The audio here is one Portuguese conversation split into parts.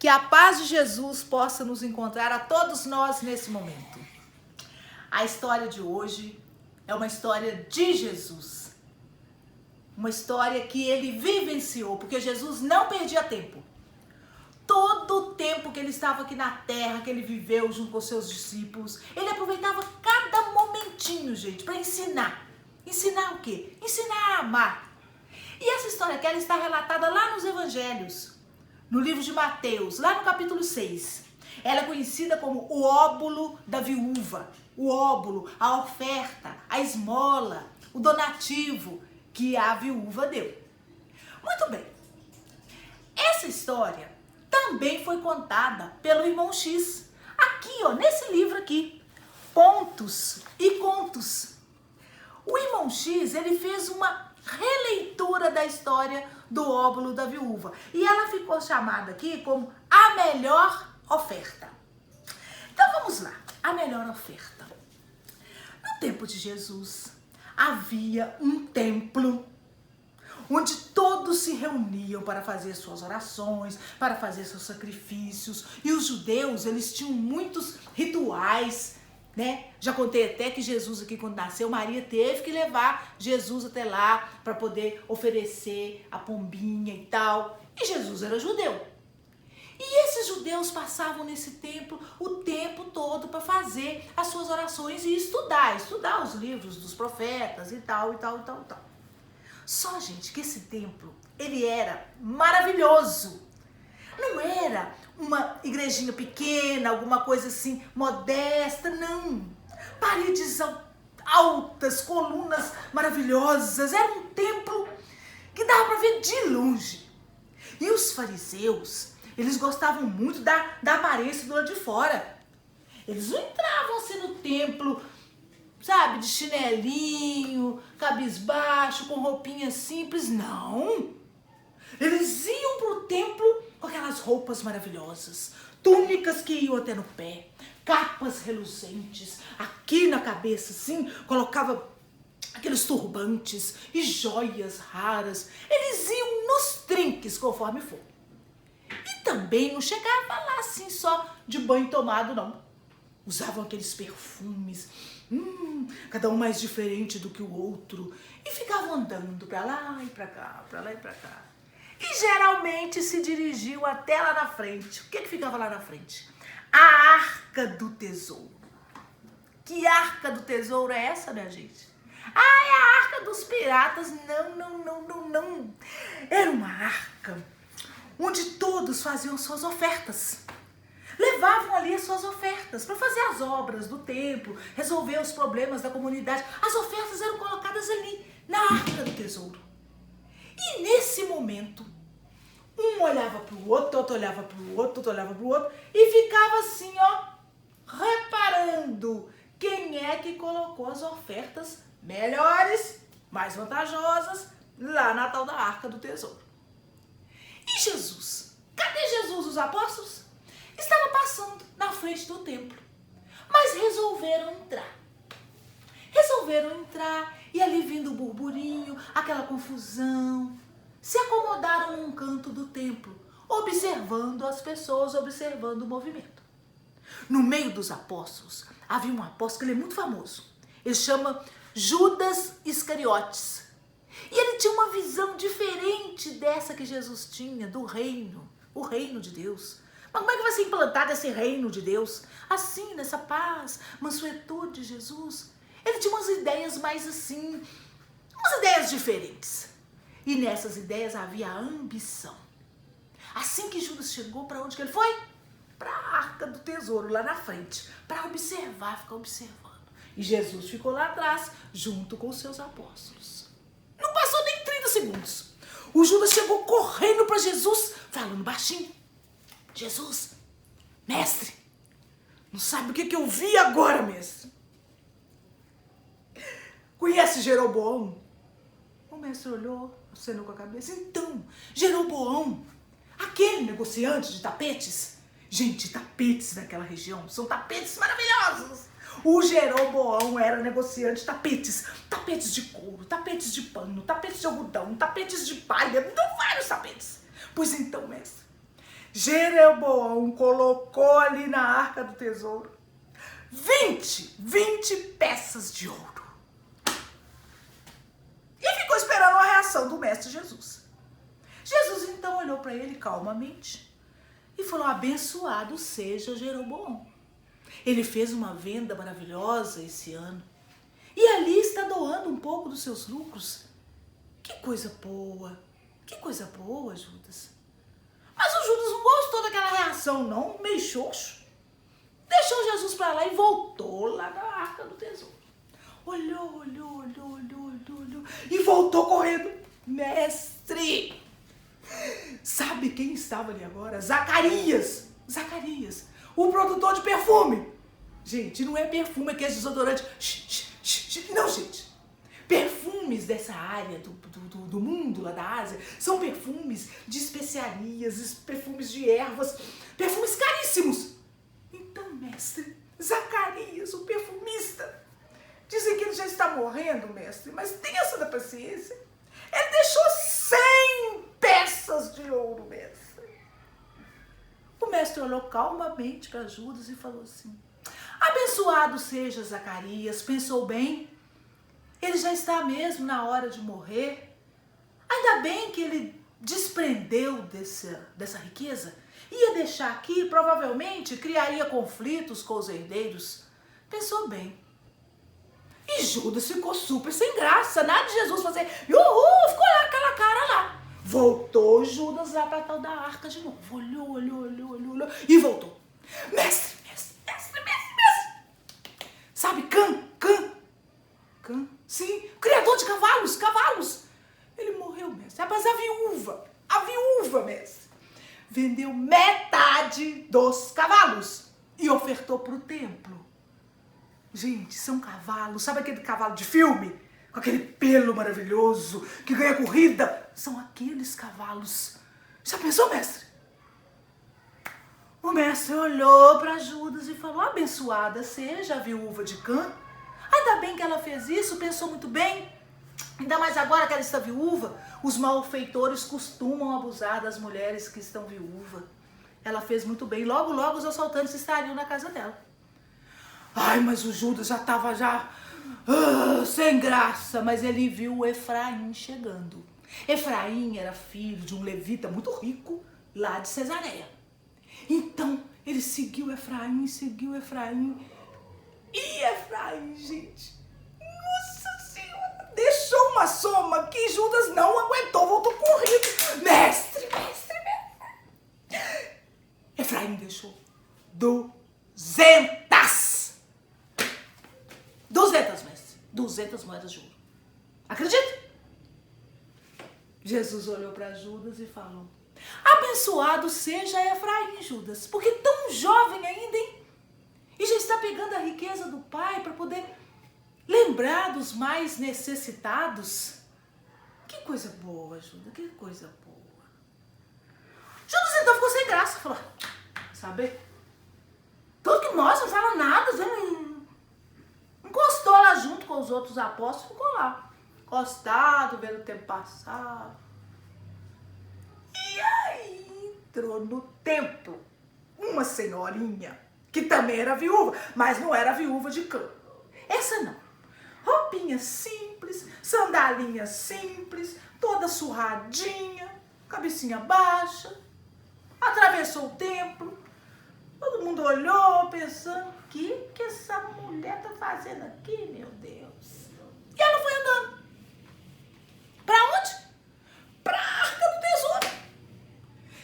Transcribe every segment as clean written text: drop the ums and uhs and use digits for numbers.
Que a paz de Jesus possa nos encontrar a todos nós nesse momento. A história de hoje é uma história de Jesus. Uma história que ele vivenciou, porque Jesus não perdia tempo. Todo o tempo que ele estava aqui na terra, que ele viveu junto com seus discípulos, ele aproveitava cada momentinho, gente, para ensinar. Ensinar o quê? Ensinar a amar. E essa história aqui, ela está relatada lá nos evangelhos. No livro de Mateus, lá no capítulo 6. Ela é conhecida como o óbolo da viúva. O óbolo, a oferta, a esmola, o donativo que a viúva deu. Muito bem. Essa história também foi contada pelo irmão X. Aqui, ó, nesse livro aqui. Pontos e Contos. O irmão X, ele fez uma releitura da história do óbolo da viúva. E ela ficou chamada aqui como a melhor oferta. Então vamos lá, a melhor oferta. No tempo de Jesus, havia um templo onde todos se reuniam para fazer suas orações, para fazer seus sacrifícios. E os judeus, eles tinham muitos rituais, né? Já contei até que Jesus aqui, quando nasceu, Maria teve que levar Jesus até lá para poder oferecer a pombinha e tal. E Jesus era judeu. E esses judeus passavam nesse templo o tempo todo para fazer as suas orações e estudar os livros dos profetas e tal, e tal, e tal, e tal. Só, gente, que esse templo, ele era maravilhoso. Não era uma igrejinha pequena, alguma coisa assim, modesta, não. Paredes altas, colunas maravilhosas. Era um templo que dava para ver de longe. E os fariseus, eles gostavam muito da aparência do lado de fora. Eles não entravam assim no templo, sabe, de chinelinho, cabisbaixo, com roupinha simples, não. Eles iam pro templo com aquelas roupas maravilhosas, túnicas que iam até no pé, capas reluzentes, aqui na cabeça, assim, colocava aqueles turbantes e joias raras. Eles iam nos trinques, conforme for. E também não chegava lá assim só de banho tomado, não. Usavam aqueles perfumes, cada um mais diferente do que o outro, e ficavam andando pra lá e pra cá, pra lá e pra cá. E geralmente se dirigiam até lá na frente. O que ficava lá na frente? A Arca do Tesouro. Que Arca do Tesouro é essa, minha gente? Ah, é a Arca dos Piratas. Não. Era uma arca onde todos faziam suas ofertas. Levavam ali as suas ofertas para fazer as obras do templo, resolver os problemas da comunidade. As ofertas eram colocadas ali, na Arca do Tesouro. E nesse momento, um olhava para o outro, outro olhava para o outro, outro olhava para o outro, e ficava assim, ó, reparando quem é que colocou as ofertas melhores, mais vantajosas, lá na tal da Arca do Tesouro. E Jesus? Cadê Jesus, os apóstolos? Estava passando na frente do templo, mas resolveram entrar. E ali vindo o burburinho, aquela confusão, se acomodaram num canto do templo, observando as pessoas, observando o movimento. No meio dos apóstolos, havia um apóstolo que ele é muito famoso. Ele chama Judas Iscariotes. E ele tinha uma visão diferente dessa que Jesus tinha do reino, o reino de Deus. Mas como é que vai ser implantado esse reino de Deus? Assim, nessa paz, mansuetude de Jesus. Ele tinha umas ideias mais assim, umas ideias diferentes. E nessas ideias havia a ambição. Assim que Judas chegou, para onde que ele foi? Para a Arca do Tesouro, lá na frente, para observar, ficar observando. E Jesus ficou lá atrás, junto com os seus apóstolos. Não passou nem 30 segundos. O Judas chegou correndo para Jesus, falando baixinho. Jesus, mestre, não sabe o que eu vi agora, mestre? Conhece Jeroboão? O mestre olhou, acenou com a cabeça. Então, Jeroboão, aquele negociante de tapetes. Gente, tapetes naquela região são tapetes maravilhosos. O Jeroboão era negociante de tapetes. Tapetes de couro, tapetes de pano, tapetes de algodão, tapetes de palha, vários tapetes. Pois então, mestre, Jeroboão colocou ali na arca do tesouro 20 peças de ouro. E ficou esperando a reação do mestre Jesus. Jesus então olhou para ele calmamente e falou: abençoado seja Jeroboão. Ele fez uma venda maravilhosa esse ano e ali está doando um pouco dos seus lucros. Que coisa boa, Judas. Mas o Judas não gostou daquela reação não, meio xoxo. Deixou Jesus para lá e voltou lá na arca do tesouro. Olhou e voltou correndo. Mestre! Sabe quem estava ali agora? Zacarias, o produtor de perfume. Gente, não é perfume, é aquele desodorante. Não, gente. Perfumes dessa área do mundo lá da Ásia são perfumes de especiarias, perfumes de ervas, perfumes caríssimos. Então, mestre, Zacarias, o perfumista, dizem que ele já está morrendo, mestre, mas tenha essa paciência. Ele deixou 100 peças de ouro, mestre. O mestre olhou calmamente para Judas e falou assim: abençoado seja Zacarias, pensou bem, ele já está mesmo na hora de morrer. Ainda bem que ele desprendeu dessa riqueza. Ia deixar aqui, provavelmente criaria conflitos com os herdeiros. Pensou bem. E Judas ficou super sem graça, nada de Jesus fazer uhul, ficou lá aquela cara lá. Voltou Judas lá para tal da arca de novo. Olhou e voltou. Mestre. Sabe Cã? Sim, criador de cavalos. Ele morreu, mestre. Mas a viúva, mestre, vendeu metade dos cavalos e ofertou para o templo. Gente, são cavalos, sabe aquele cavalo de filme? Com aquele pelo maravilhoso, que ganha corrida? São aqueles cavalos. Já pensou, mestre? O mestre olhou para Judas e falou: abençoada seja a viúva de Cã. Ainda bem que ela fez isso, pensou muito bem. Ainda mais agora que ela está viúva, os malfeitores costumam abusar das mulheres que estão viúvas. Ela fez muito bem, logo os assaltantes estariam na casa dela. Ai, mas o Judas já estava sem graça, mas ele viu o Efraim chegando. Efraim era filho de um levita muito rico lá de Cesareia. Então, ele seguiu Efraim. E Efraim, gente, nossa senhora, deixou uma soma que Judas não aguentou, voltou correndo. Mestre. Efraim deixou 200, mestre. 200 moedas de ouro. Acredita? Jesus olhou para Judas e falou: abençoado seja Efraim, Judas, porque tão jovem ainda, hein? E já está pegando a riqueza do pai para poder lembrar dos mais necessitados. Que coisa boa, Judas, que coisa boa. Judas então ficou sem graça, falou: sabe, tudo que nós não fala nada, encostou lá junto com os outros apóstolos, ficou lá, encostado, vendo o tempo passar. E aí entrou no templo uma senhorinha, que também era viúva, mas não era viúva de Cã. Essa não. Roupinha simples, sandalinha simples, toda surradinha, cabecinha baixa. Atravessou o templo. Todo mundo olhou, pensando: o que essa mulher tá fazendo aqui, meu Deus? E ela foi andando. Pra onde? Pra arca do tesouro.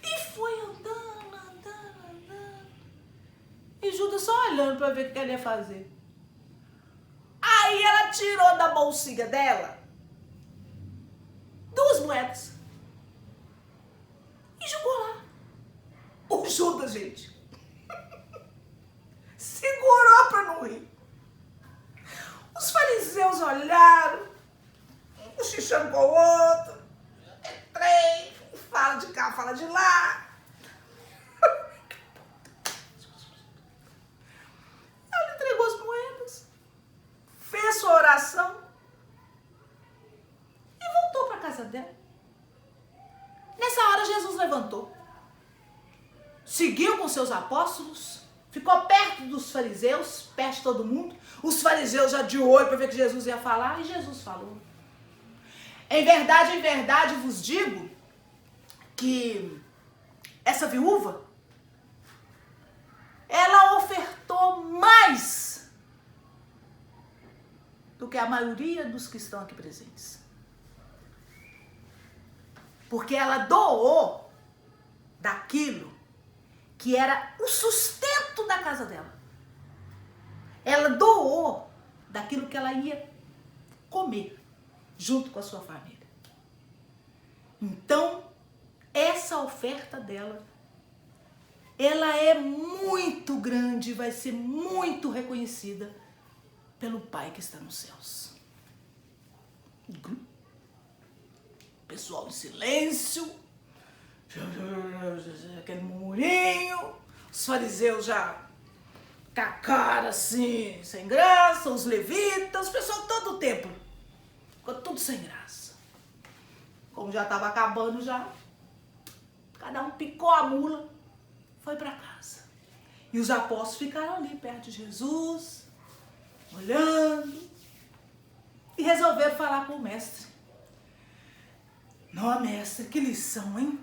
E foi andando. E Judas só olhando para ver o que ela ia fazer. Aí ela tirou da bolsinha dela 2 moedas e jogou lá. O Judas, gente, segurou para não rir. Os fariseus olharam, um cochichando com o outro. Entrei, fala de cá, fala de lá. Fez sua oração e voltou para casa dela. Nessa hora Jesus levantou. seguiu com seus apóstolos, ficou perto dos fariseus, perto de todo mundo. Os fariseus já de olho para ver que Jesus ia falar, e Jesus falou. Em verdade vos digo que essa viúva, ela ofertou mais do que a maioria dos que estão aqui presentes. Porque ela doou daquilo que era o sustento da casa dela. Ela doou daquilo que ela ia comer junto com a sua família. Então, essa oferta dela, ela é muito grande, vai ser muito reconhecida pelo Pai que está nos céus. Pessoal em silêncio, aquele murmurinho, os fariseus já com a cara assim, sem graça, os levitas, o pessoal todo o templo, ficou tudo sem graça. Como já estava acabando já, cada um picou a mula, foi para casa. E os apóstolos ficaram ali perto de Jesus, olhando, e resolveram falar com o mestre. Não, mestre, que lição, hein?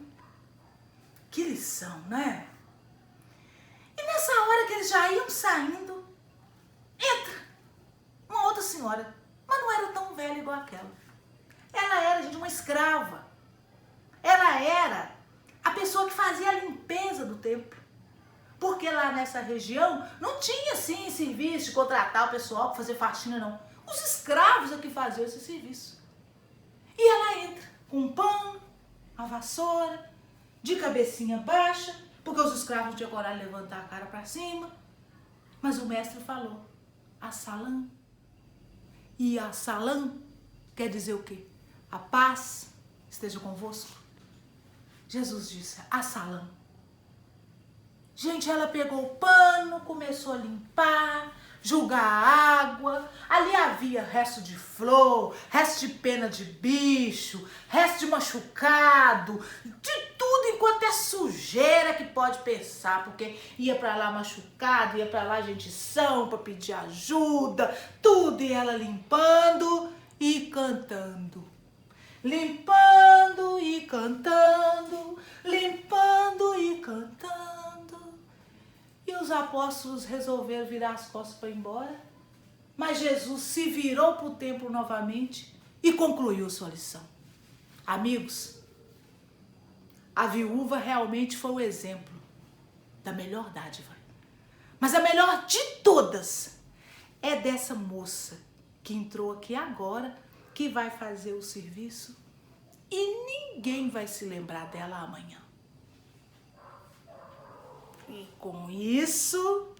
Que lição, né? E nessa hora que eles já iam saindo, entra uma outra senhora, mas não era tão velha igual aquela. Ela era, gente, uma escrava. Ela era a pessoa que fazia a limpeza do templo. Porque lá nessa região não tinha, assim, serviço de contratar o pessoal para fazer faxina, não. Os escravos é que faziam esse serviço. E ela entra com um pano, a vassoura, de cabecinha baixa, porque os escravos não tinham coragem de levantar a cara para cima. Mas o mestre falou, Assalam. E Assalam quer dizer o quê? A paz esteja convosco. Jesus disse, Assalam. Gente, ela pegou o pano, começou a limpar, jogar água. Ali havia resto de flor, resto de pena de bicho, resto de machucado, de tudo enquanto é sujeira que pode pensar, porque ia pra lá machucado, ia pra lá gente são pra pedir ajuda, tudo, e ela limpando e cantando. Limpando e cantando, limpando e cantando. E os apóstolos resolveram virar as costas para ir embora. Mas Jesus se virou para o templo novamente e concluiu sua lição. Amigos, a viúva realmente foi o exemplo da melhor dádiva. Mas a melhor de todas é dessa moça que entrou aqui agora, que vai fazer o serviço e ninguém vai se lembrar dela amanhã. E com isso,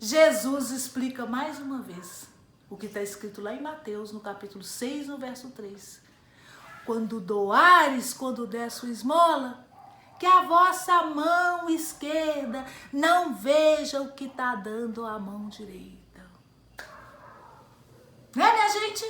Jesus explica mais uma vez o que está escrito lá em Mateus, no capítulo 6, no verso 3. Quando doares, quando der sua esmola, que a vossa mão esquerda não veja o que está dando a mão direita. Né, minha gente?